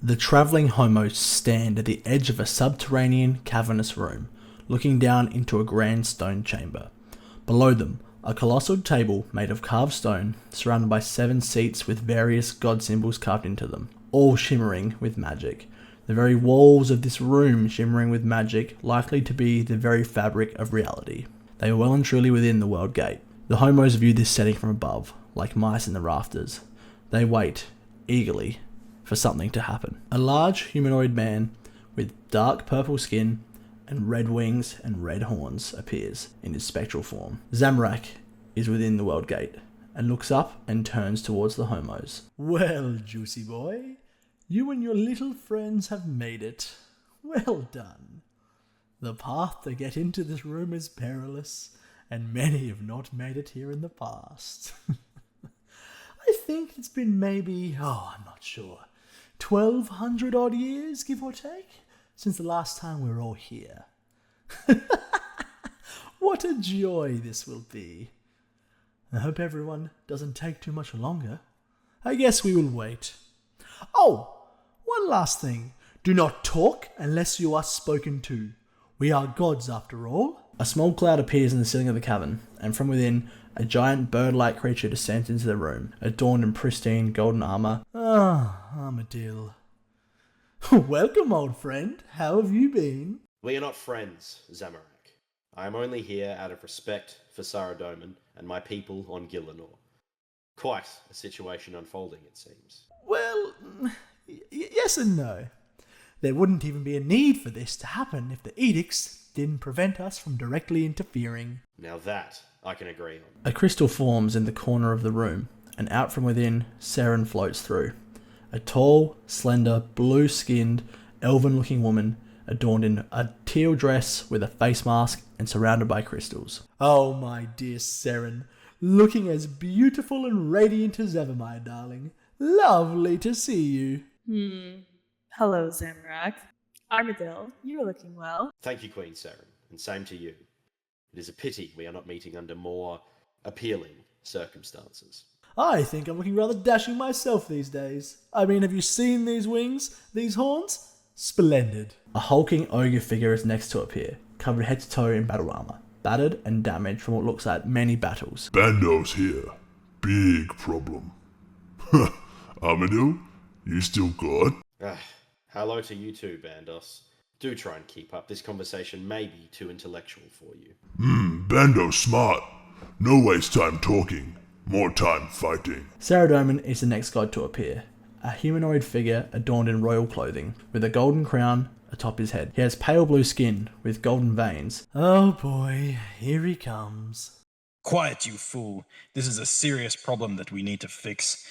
The travelling Homos stand at the edge of a subterranean cavernous room, looking down into a grand stone chamber. Below them, a colossal table made of carved stone, surrounded by 7 seats with various god symbols carved into them, all shimmering with magic. The very walls of this room shimmering with magic, likely to be the very fabric of reality. They are well and truly within the world gate. The Homos view this setting from above, like mice in the rafters. They wait, eagerly, for something to happen. A large humanoid man with dark purple skin and red wings and red horns appears in his spectral form. Zamorak is within the world gate and looks up and turns towards the Homos. Well, juicy boy, you and your little friends have made it. Well done. The path to get into this room is perilous, and many have not made it here in the past. I think it's been maybe, I'm not sure, 1,200 odd years, give or take, since the last time we were all here. What a joy this will be. I hope everyone doesn't take too much longer. I guess we will wait. Oh, one last thing. Do not talk unless you are spoken to. We are gods after all. A small cloud appears in the ceiling of the cavern, and from within, a giant bird-like creature descends into the room, adorned in pristine golden armour. Armadillo. Welcome, old friend. How have you been? We are not friends, Zamorak. I am only here out of respect for Saradomin and my people on Gillinor. Quite a situation unfolding, it seems. Well, yes and no. There wouldn't even be a need for this to happen if the edicts didn't prevent us from directly interfering. Now that I can agree on. A crystal forms in the corner of the room, and out from within, Seren floats through. A tall, slender, blue-skinned, elven-looking woman, adorned in a teal dress with a face mask and surrounded by crystals. Oh, my dear Seren, looking as beautiful and radiant as ever, my darling. Lovely to see you. Hello, Zamorak. Armadillo, you're looking well. Thank you, Queen Seren, and same to you. It is a pity we are not meeting under more appealing circumstances. I think I'm looking rather dashing myself these days. I mean, have you seen these wings? These horns? Splendid. A hulking ogre figure is next to appear, covered head to toe in battle armour, battered and damaged from what looks like many battles. Bando's here. Big problem. Armadillo, you still good? Hello to you too, Bandos. Do try and keep up. This conversation may be too intellectual for you. Bando's smart. No waste time talking. More time fighting. Saradomin is the next god to appear. A humanoid figure adorned in royal clothing, with a golden crown atop his head. He has pale blue skin with golden veins. Oh boy, here he comes. Quiet, you fool. This is a serious problem that we need to fix.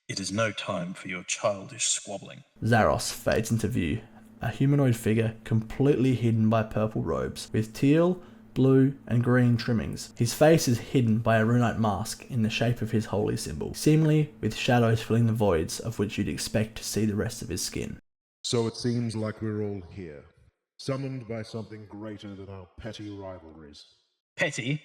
It is no time for your childish squabbling. Zaros fades into view. A humanoid figure completely hidden by purple robes, with teal, blue, and green trimmings. His face is hidden by a runite mask in the shape of his holy symbol, seemingly with shadows filling the voids of which you'd expect to see the rest of his skin. So it seems like we're all here, summoned by something greater than our petty rivalries. Petty?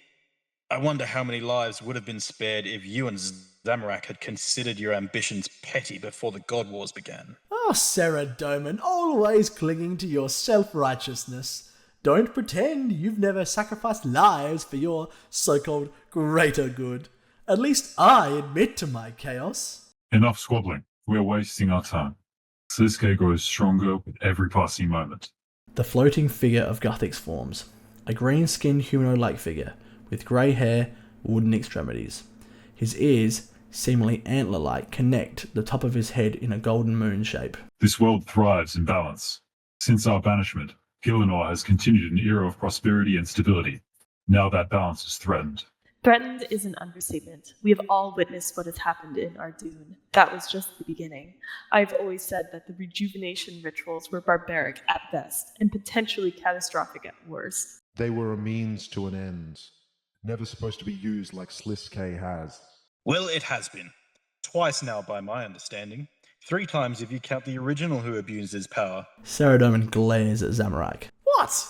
I wonder how many lives would have been spared if you and Zamorak had considered your ambitions petty before the God Wars began. Oh, Saradomin, always clinging to your self-righteousness. Don't pretend you've never sacrificed lives for your so-called greater good. At least I admit to my chaos. Enough squabbling. We are wasting our time. Sliske grows stronger with every passing moment. The floating figure of Guthix forms. A green-skinned humanoid-like figure, with grey hair, wooden extremities. His ears, seemingly antler-like, connect the top of his head in a golden moon shape. This world thrives in balance. Since our banishment, Gillinor has continued an era of prosperity and stability. Now that balance is threatened. Threatened is an understatement. We have all witnessed what has happened in Ardoon. That was just the beginning. I've always said that the rejuvenation rituals were barbaric at best, and potentially catastrophic at worst. They were a means to an end, never supposed to be used like Sliske has. Well, it has been. Twice now, by my understanding. 3 times if you count the original who abused his power. Saradomin glares at Zamorak. What?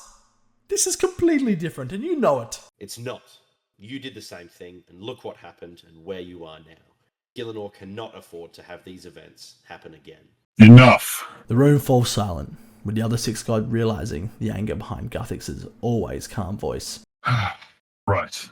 This is completely different, and you know it. It's not. You did the same thing, and look what happened and where you are now. Gillinor cannot afford to have these events happen again. Enough! The room falls silent, with the other six gods realizing the anger behind Guthix's always calm voice. Right.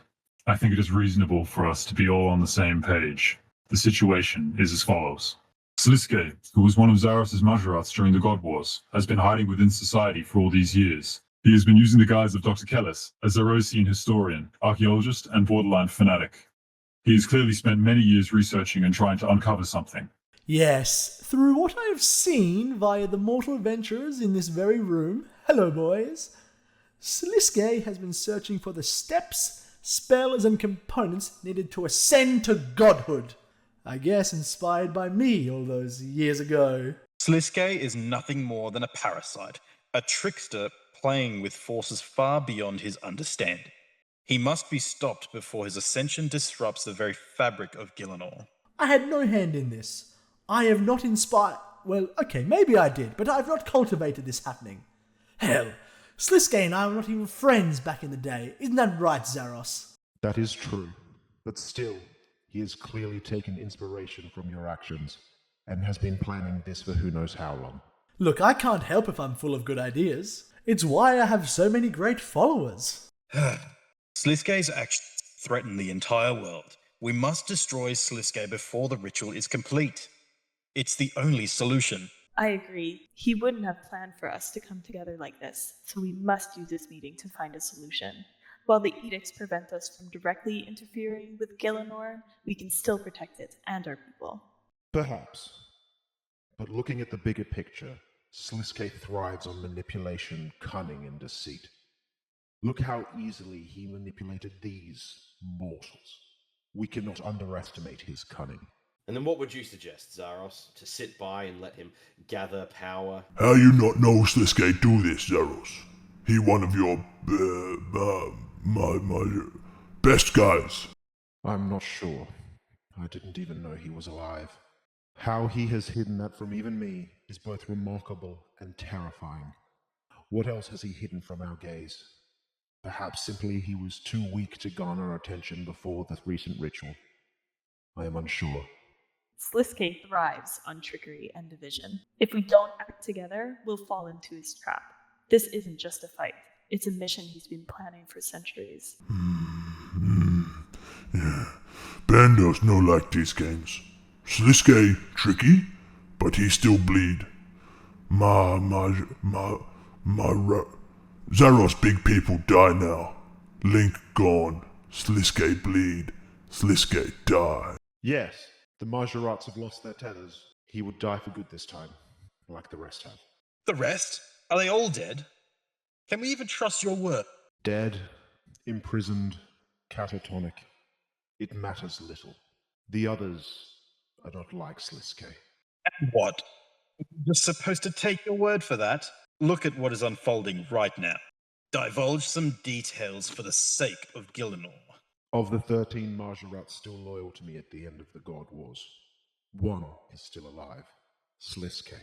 I think it is reasonable for us to be all on the same page. The situation is as follows. Sliske, who was one of Zaros' Majorats during the God Wars, has been hiding within society for all these years. He has been using the guise of Dr. Kellis, a Zarosian historian, archaeologist, and borderline fanatic. He has clearly spent many years researching and trying to uncover something. Yes, through what I have seen via the mortal adventurers in this very room, hello boys, Sliske has been searching for the steps, spells, and components needed to ascend to godhood. I guess inspired by me all those years ago. Sliske is nothing more than a parasite, a trickster playing with forces far beyond his understanding. He must be stopped before his ascension disrupts the very fabric of Gillinor. I had no hand in this. I have not inspired. Well, okay, maybe I did, but I have not cultivated this happening. Hell, Sliske and I were not even friends back in the day. Isn't that right, Zaros? That is true, but still, he has clearly taken inspiration from your actions, and has been planning this for who knows how long. Look, I can't help if I'm full of good ideas. It's why I have so many great followers. Sliske's actions threaten the entire world. We must destroy Sliske before the ritual is complete. It's the only solution. I agree. He wouldn't have planned for us to come together like this, so we must use this meeting to find a solution. While the edicts prevent us from directly interfering with Gillinor, we can still protect it and our people. Perhaps. But looking at the bigger picture, Sliske thrives on manipulation, cunning, and deceit. Look how easily he manipulated these mortals. We cannot underestimate his cunning. And then what would you suggest, Zaros? To sit by and let him gather power? How you not know Sliske do this, Zaros? He one of your, my best guys. I'm not sure. I didn't even know he was alive. How he has hidden that from even me is both remarkable and terrifying. What else has he hidden from our gaze? Perhaps simply he was too weak to garner attention before the recent ritual. I am unsure. Sliske thrives on trickery and division. If we don't act together, we'll fall into his trap. This isn't just a fight. It's a mission he's been planning for centuries. Yeah. Bandos no like these games. Sliske tricky, but he still bleed. Zaros big people die now. Link gone. Sliske bleed. Sliske die. Yes, the Majorats have lost their tethers. He would die for good this time, like the rest have. The rest? Are they all dead? Can we even trust your word? Dead, imprisoned, catatonic. It matters little. The others are not like Sliske. And what? You're supposed to take your word for that? Look at what is unfolding right now. Divulge some details for the sake of Gillinor. Of the 13 Majorats still loyal to me at the end of the God Wars, one is still alive, Sliske.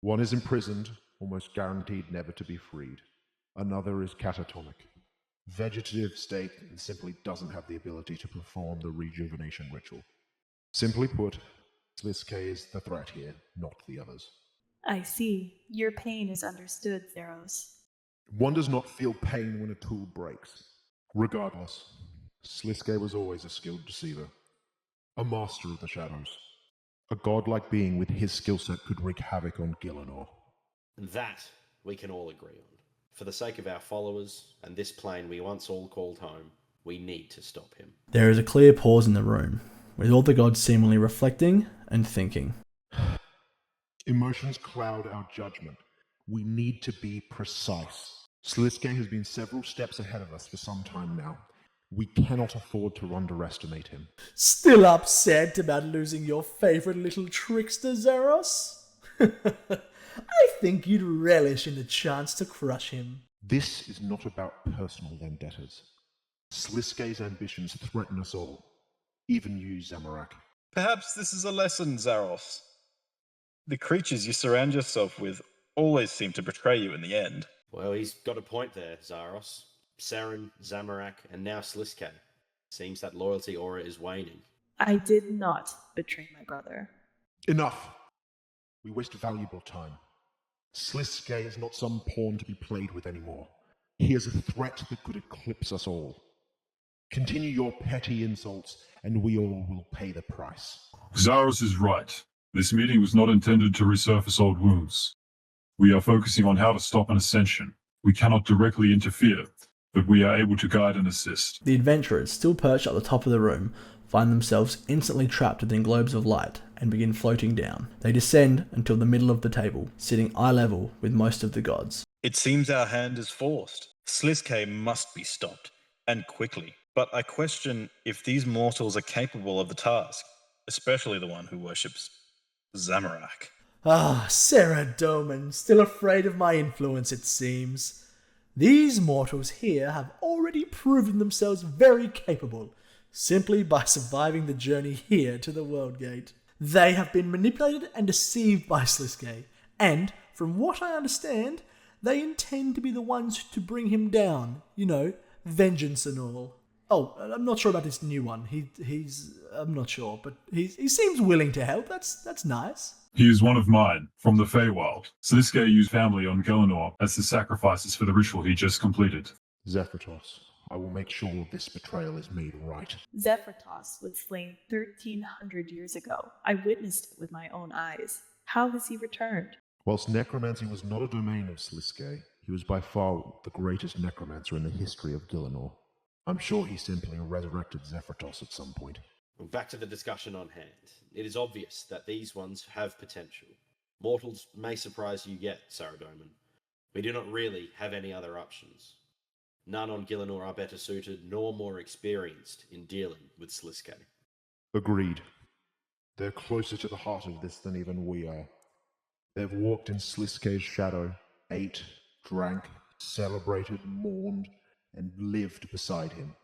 One is imprisoned, almost guaranteed never to be freed. Another is catatonic, vegetative state, and simply doesn't have the ability to perform the rejuvenation ritual. Simply put, Sliske is the threat here, not the others. I see. Your pain is understood, Zaros. One does not feel pain when a tool breaks. Regardless, Sliske was always a skilled deceiver, a master of the shadows. A godlike being with his skill set could wreak havoc on Gillinor. And that we can all agree on. For the sake of our followers and this plane we once all called home, we need to stop him. There is a clear pause in the room, with all the gods seemingly reflecting and thinking. Emotions cloud our judgment. We need to be precise. Sliske has been several steps ahead of us for some time now. We cannot afford to underestimate him. Still upset about losing your favorite little trickster, Zaros? I think you'd relish in the chance to crush him. This is not about personal vendettas. Sliske's ambitions threaten us all, even you, Zamorak. Perhaps this is a lesson, Zaros. The creatures you surround yourself with always seem to betray you in the end. Well, he's got a point there, Zaros. Saren, Zamorak, and now Sliske. Seems that loyalty aura is waning. I did not betray my brother. Enough! We waste valuable time. Sliske is not some pawn to be played with anymore. He is a threat that could eclipse us all. Continue your petty insults, and we all will pay the price. Zaros is right. This meeting was not intended to resurface old wounds. We are focusing on how to stop an ascension. We cannot directly interfere, but we are able to guide and assist. The adventurers, still perched at the top of the room, find themselves instantly trapped within globes of light and begin floating down. They descend until the middle of the table, sitting eye level with most of the gods. It seems our hand is forced. Sliske must be stopped, and quickly. But I question if these mortals are capable of the task, especially the one who worships Zamorak. Ah, Sarah Doman, still afraid of my influence, it seems. These mortals here have already proven themselves very capable, simply by surviving the journey here to the World Gate. They have been manipulated and deceived by Sliske, and, from what I understand, they intend to be the ones to bring him down. You know, vengeance and all. Oh, I'm not sure about this new one. I'm not sure, but he seems willing to help. That's nice. He is one of mine, from the Feywild. Sliske used family on Gelinor as the sacrifices for the ritual he just completed. Zephyros, I will make sure this betrayal is made right. Zephyros was slain 1,300 years ago. I witnessed it with my own eyes. How has he returned? Whilst necromancy was not a domain of Sliske, he was by far the greatest necromancer in the history of Gelinor. I'm sure he simply resurrected Zephyros at some point. Back to the discussion on hand. It is obvious that these ones have potential. Mortals may surprise you yet, Saradomin. We do not really have any other options. None on Gelinor are better suited nor more experienced in dealing with Sliske. Agreed. They're closer to the heart of this than even we are. They've walked in Sliske's shadow, ate, drank, celebrated, mourned, and lived beside him.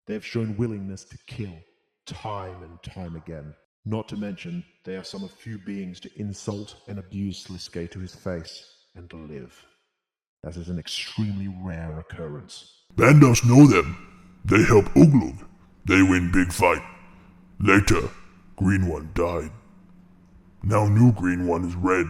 They've shown willingness to kill, time and time again. Not to mention, they are some of few beings to insult and abuse Sliske to his face and live. That is an extremely rare occurrence. Bandos know them. They help Uglug. They win big fight. Later, Green One died. Now new Green One is red.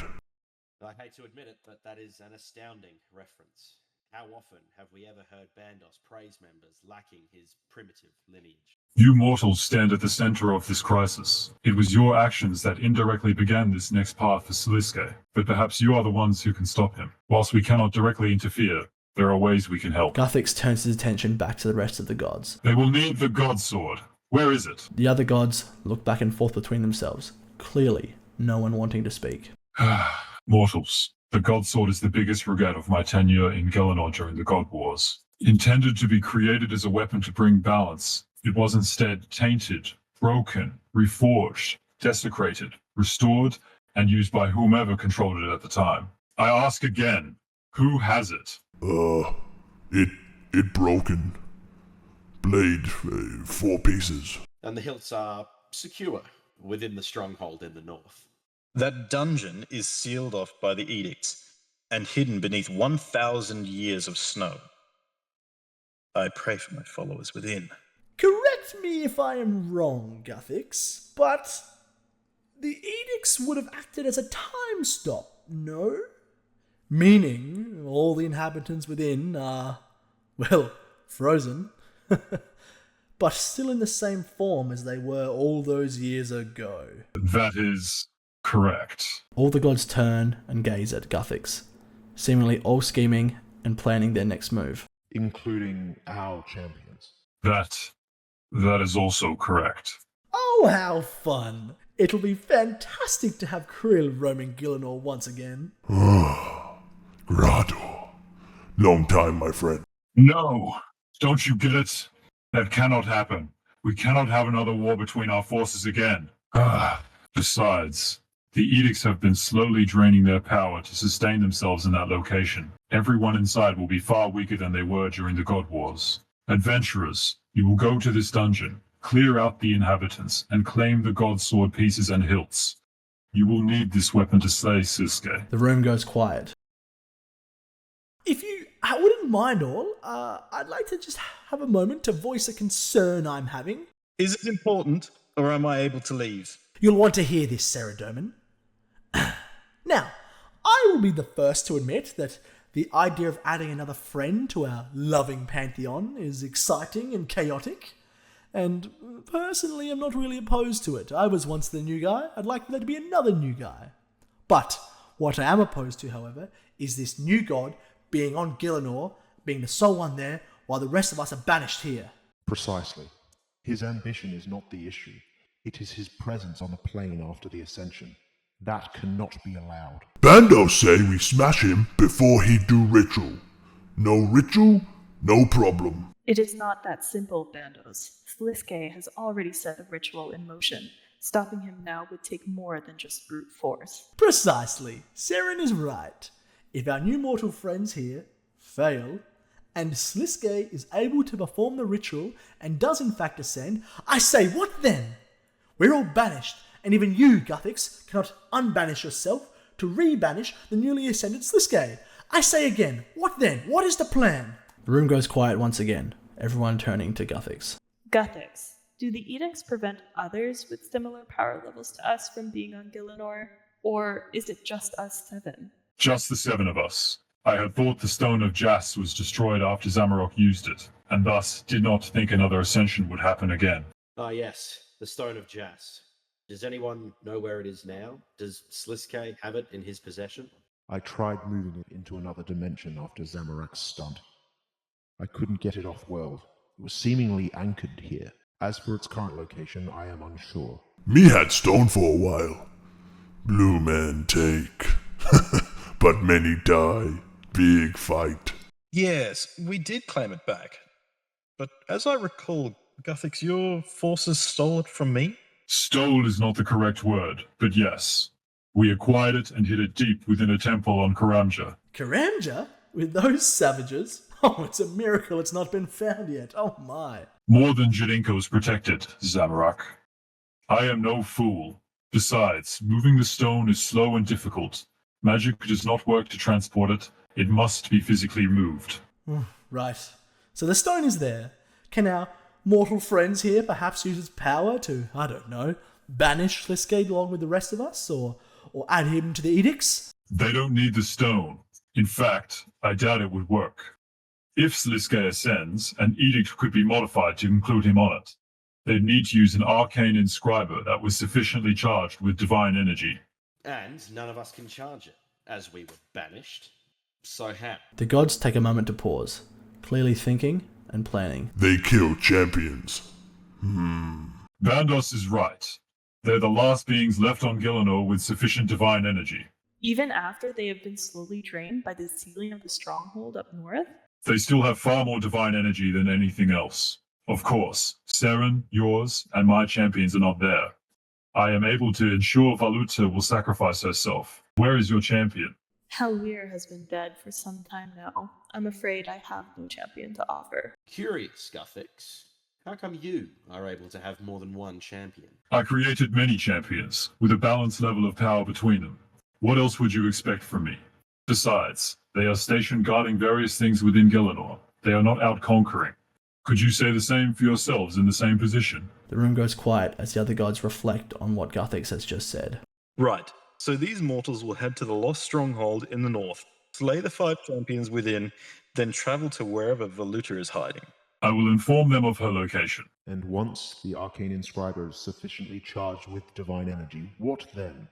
I hate to admit it, but that is an astounding reference. How often have we ever heard Bandos praise members lacking his primitive lineage? You mortals stand at the center of this crisis. It was your actions that indirectly began this next path for Sliske, but perhaps you are the ones who can stop him. Whilst we cannot directly interfere, there are ways we can help. Guthix turns his attention back to the rest of the gods. They will need the God Sword. Where is it? The other gods look back and forth between themselves, clearly no one wanting to speak. Mortals, the God Sword is the biggest regret of my tenure in Gelinor during the God Wars. Intended to be created as a weapon to bring balance, it was instead tainted, broken, reforged, desecrated, restored, and used by whomever controlled it at the time. I ask again, who has it? It broken. Blade, 4 pieces. And the hilts are secure within the stronghold in the north. That dungeon is sealed off by the edicts and hidden beneath 1,000 years of snow. I pray for my followers within. Correct me if I am wrong, Guthix, but the edicts would have acted as a time stop, no? Meaning all the inhabitants within are, well, frozen, but still in the same form as they were all those years ago. That is correct. All the gods turn and gaze at Guthix, seemingly all scheming and planning their next move. Including our champions. That is also correct. Oh, how fun! It'll be fantastic to have Krill roaming Gelinor once again. Grado. Long time, my friend. No! Don't you get it? That cannot happen. We cannot have another war between our forces again. Besides, the edicts have been slowly draining their power to sustain themselves in that location. Everyone inside will be far weaker than they were during the God Wars. Adventurers, you will go to this dungeon, clear out the inhabitants, and claim the God Sword pieces and hilts. You will need this weapon to slay Sliske. The room goes quiet. If you wouldn't mind all, I'd like to just have a moment to voice a concern I'm having. Is it important, or am I able to leave? You'll want to hear this, Saradomin. Now, I will be the first to admit that the idea of adding another friend to our loving pantheon is exciting and chaotic, and personally I'm not really opposed to it. I was once the new guy, I'd like there to be another new guy. But what I am opposed to, however, is this new god being on Gielinor, being the sole one there, while the rest of us are banished here. Precisely. His ambition is not the issue. It is his presence on the plane after the ascension. That cannot be allowed. Bandos say we smash him before he do ritual. No ritual, no problem. It is not that simple, Bandos. Sliske has already set a ritual in motion. Stopping him now would take more than just brute force. Precisely. Seren is right. If our new mortal friends here fail, and Sliske is able to perform the ritual and does in fact ascend, I say, what then? We're all banished, and even you, Guthix, cannot unbanish yourself to re-banish the newly ascended Sliske. I say again, what then? What is the plan? The room goes quiet once again, everyone turning to Guthix. Guthix, do the edicts prevent others with similar power levels to us from being on Gielinor? Or is it just us 7? Just the 7 of us. I had thought the Stone of Jas was destroyed after Zamarok used it, and thus did not think another ascension would happen again. Ah, yes, the Stone of Jas. Does anyone know where it is now? Does Sliske have it in his possession? I tried moving it into another dimension after Zamorak's stunt. I couldn't get it off-world. It was seemingly anchored here. As for its current location, I am unsure. Me had stone for a while. Blue man take. But many die. Big fight. Yes, we did claim it back. But as I recall, Guthix, your forces stole it from me? Stole is not the correct word, but yes. We acquired it and hid it deep within a temple on Karamja. Karamja? With those savages? Oh, it's a miracle it's not been found yet. Oh my. More than Jadinko's protected, Zamorak. I am no fool. Besides, moving the stone is slow and difficult. Magic does not work to transport it. It must be physically moved. Right. So the stone is there. Can our mortal friends here perhaps use its power to, I don't know, banish Sliske along with the rest of us? Or add him to the edicts? They don't need the stone. In fact, I doubt it would work. If Sliske ascends, an edict could be modified to include him on it. They'd need to use an arcane inscriber that was sufficiently charged with divine energy. And none of us can charge it, as we were banished. So how? The gods take a moment to pause, clearly thinking and planning. They kill champions. Bandos is right. They're the last beings left on Gielinor with sufficient divine energy. Even after they have been slowly drained by the sealing of the stronghold up north? They still have far more divine energy than anything else. Of course, Seren, yours, and my champions are not there. I am able to ensure Valuta will sacrifice herself. Where is your champion? Helweir has been dead for some time now. I'm afraid I have no champion to offer. Curious, Guthix. How come you are able to have more than one champion? I created many champions, with a balanced level of power between them. What else would you expect from me? Besides, they are stationed guarding various things within Gielinor. They are not out conquering. Could you say the same for yourselves in the same position? The room goes quiet as the other gods reflect on what Guthix has just said. Right. So these mortals will head to the lost stronghold in the north, slay the 5 champions within, then travel to wherever Valuta is hiding. I will inform them of her location. And once the arcane inscriber is sufficiently charged with divine energy, what then?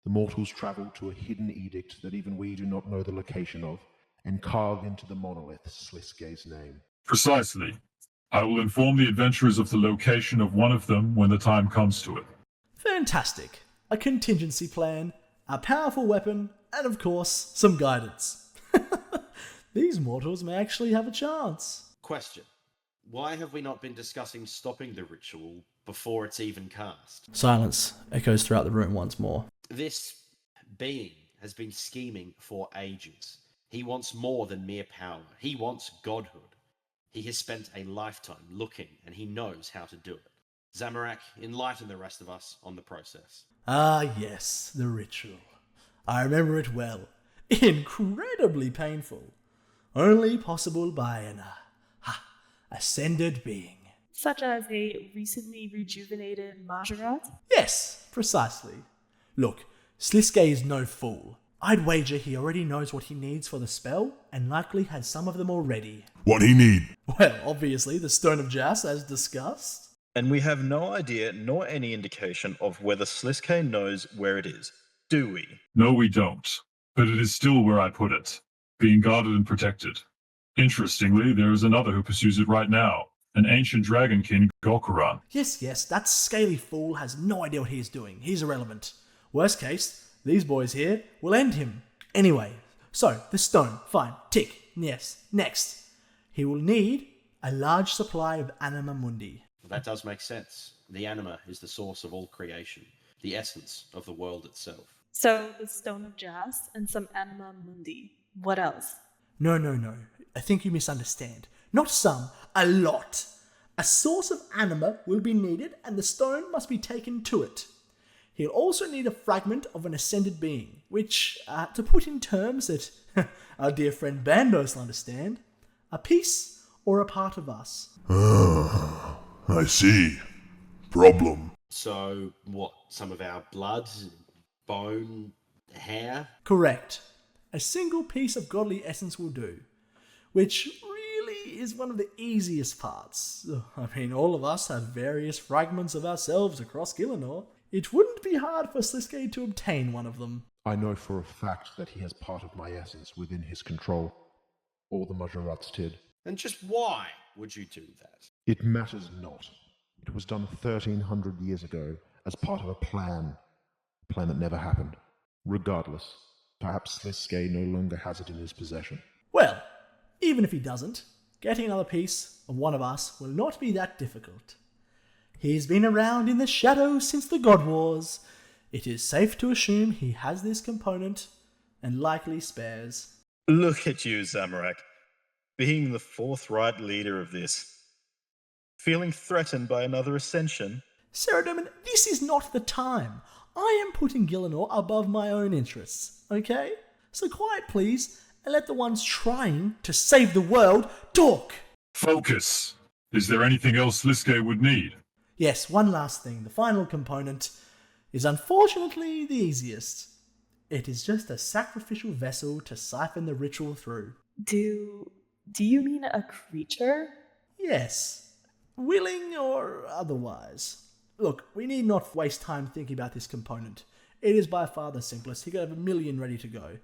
The mortals travel to a hidden edict that even we do not know the location of, and carve into the monolith Sliske's name. Precisely. I will inform the adventurers of the location of one of them when the time comes to it. Fantastic. A contingency plan, a powerful weapon, and of course, some guidance. These mortals may actually have a chance. Question. Why have we not been discussing stopping the ritual before it's even cast? Silence echoes throughout the room once more. This being has been scheming for ages. He wants more than mere power. He wants godhood. He has spent a lifetime looking, and he knows how to do it. Zamorak, enlighten the rest of us on the process. Ah, yes, the ritual. I remember it well. Incredibly painful. Only possible by an ascended being. Such as a recently rejuvenated Majorat? Yes, precisely. Look, Sliske is no fool. I'd wager he already knows what he needs for the spell, and likely has some of them already. What he need? Well, obviously, the Stone of Jas, as discussed. And we have no idea nor any indication of whether Sliske knows where it is, do we? No, we don't. But it is still where I put it, being guarded and protected. Interestingly, there is another who pursues it right now, an ancient dragon king, Golkaran. Yes, that scaly fool has no idea what he is doing. He's irrelevant. Worst case, these boys here will end him. Anyway, so, the stone, fine, tick, yes, next. He will need a large supply of anima mundi. That does make sense. The anima is the source of all creation, the essence of the world itself. So, the Stone of Jas and some anima mundi. What else? No. I think you misunderstand. Not some, a lot. A source of anima will be needed and the stone must be taken to it. He'll also need a fragment of an ascended being, which, to put in terms that our dear friend Bandos will understand, a piece or a part of us. I see. Problem. So, what, some of our blood, bone, hair? Correct. A single piece of godly essence will do, which really is one of the easiest parts. I mean, all of us have various fragments of ourselves across Gielinor. It wouldn't be hard for Sliske to obtain one of them. I know for a fact that he has part of my essence within his control. All the Majorats did. And just why would you do that? It matters not. It was done 1300 years ago as part of a plan. A plan that never happened. Regardless, perhaps Sliske no longer has it in his possession. Well, even if he doesn't, getting another piece of one of us will not be that difficult. He's been around in the shadows since the God Wars. It is safe to assume he has this component, and likely spares. Look at you, Zamorak, being the forthright leader of this. Feeling threatened by another ascension? Saradomin, this is not the time. I am putting Gielinor above my own interests, okay? So quiet, please, and let the ones trying to save the world talk. Focus! Is there anything else Sliske would need? Yes, one last thing. The final component is unfortunately the easiest. It is just a sacrificial vessel to siphon the ritual through. Do you mean a creature? Yes, willing or otherwise. Look, we need not waste time thinking about this component. It is by far the simplest. He could have 1 million ready to go.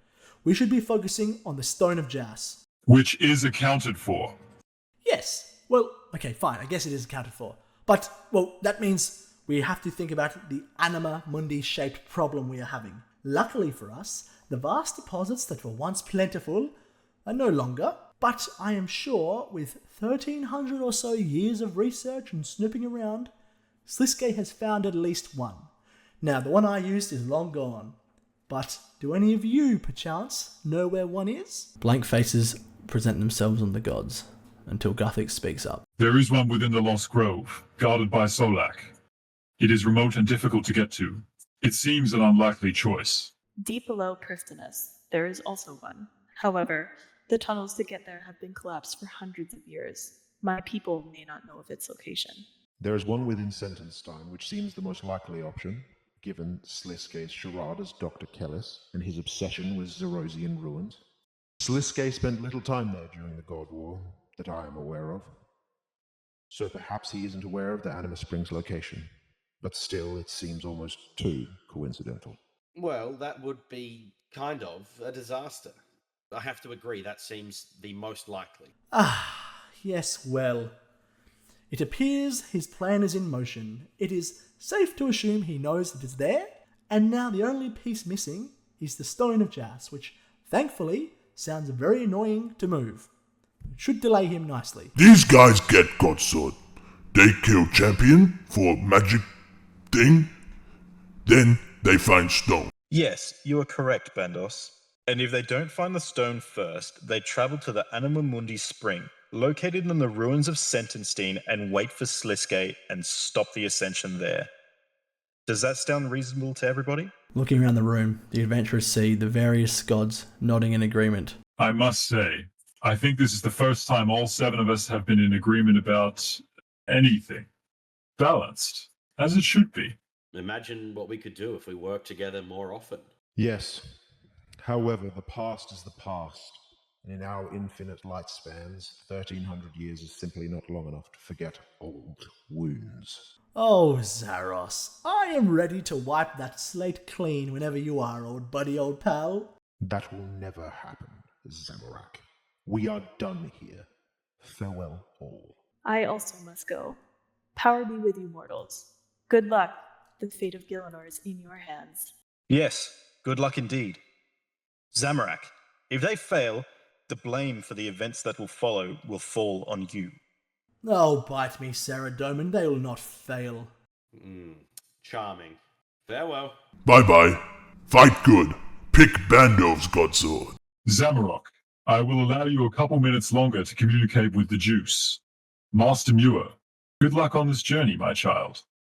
We should be focusing on the Stone of Jas. Which is accounted for. Yes. Well, okay, fine. I guess it is accounted for. But, well, that means we have to think about the anima mundi-shaped problem we are having. Luckily for us, the vast deposits that were once plentiful are no longer, but I am sure with 1300 or so years of research and snooping around, Sliske has found at least one. Now, the one I used is long gone, but do any of you, perchance, know where one is? Blank faces present themselves on the gods, until Guthic speaks up. There is one within the Lost Grove, guarded by Solak. It is remote and difficult to get to. It seems an unlikely choice. Deep below Pristinus, there is also one. However, the tunnels to get there have been collapsed for hundreds of years. My people may not know of its location. There is one within Sentenstein, which seems the most likely option, given Sliske's charade as Dr. Kellis and his obsession with Zerosian ruins. Sliske spent little time there during the God War, that I am aware of. So perhaps he isn't aware of the Anima Springs location, but still it seems almost too coincidental. Well, that would be kind of a disaster. I have to agree, that seems the most likely. Yes, well. It appears his plan is in motion. It is safe to assume he knows that it's there, and now the only piece missing is the Stone of Jas, which, thankfully, sounds very annoying to move. It should delay him nicely. These guys get Godsword. They kill champion for magic thing. Then they find stone. Yes, you are correct, Bandos. And if they don't find the stone first, they travel to the Anima Mundi Spring, located in the ruins of Sentenstein, and wait for Sliske and stop the ascension there. Does that sound reasonable to everybody? Looking around the room, the adventurers see the various gods nodding in agreement. I must say, I think this is the first time all 7 of us have been in agreement about anything. Balanced, as it should be. Imagine what we could do if we worked together more often. Yes. However, the past is the past, and in our infinite lifespans, 1300 years is simply not long enough to forget old wounds. Oh, Zaros, I am ready to wipe that slate clean whenever you are, old buddy, old pal. That will never happen, Zamorak. We are done here. Farewell, all. I also must go. Power be with you, mortals. Good luck. The fate of Gielinor is in your hands. Yes, good luck indeed. Zamorak, if they fail, the blame for the events that will follow will fall on you. Oh, bite me, Saradomin, they will not fail. Charming. Farewell. Bye-bye. Fight good. Pick Bandov's Godsword. Zamarok, I will allow you a couple minutes longer to communicate with the Juice. Master Muir, good luck on this journey, my child.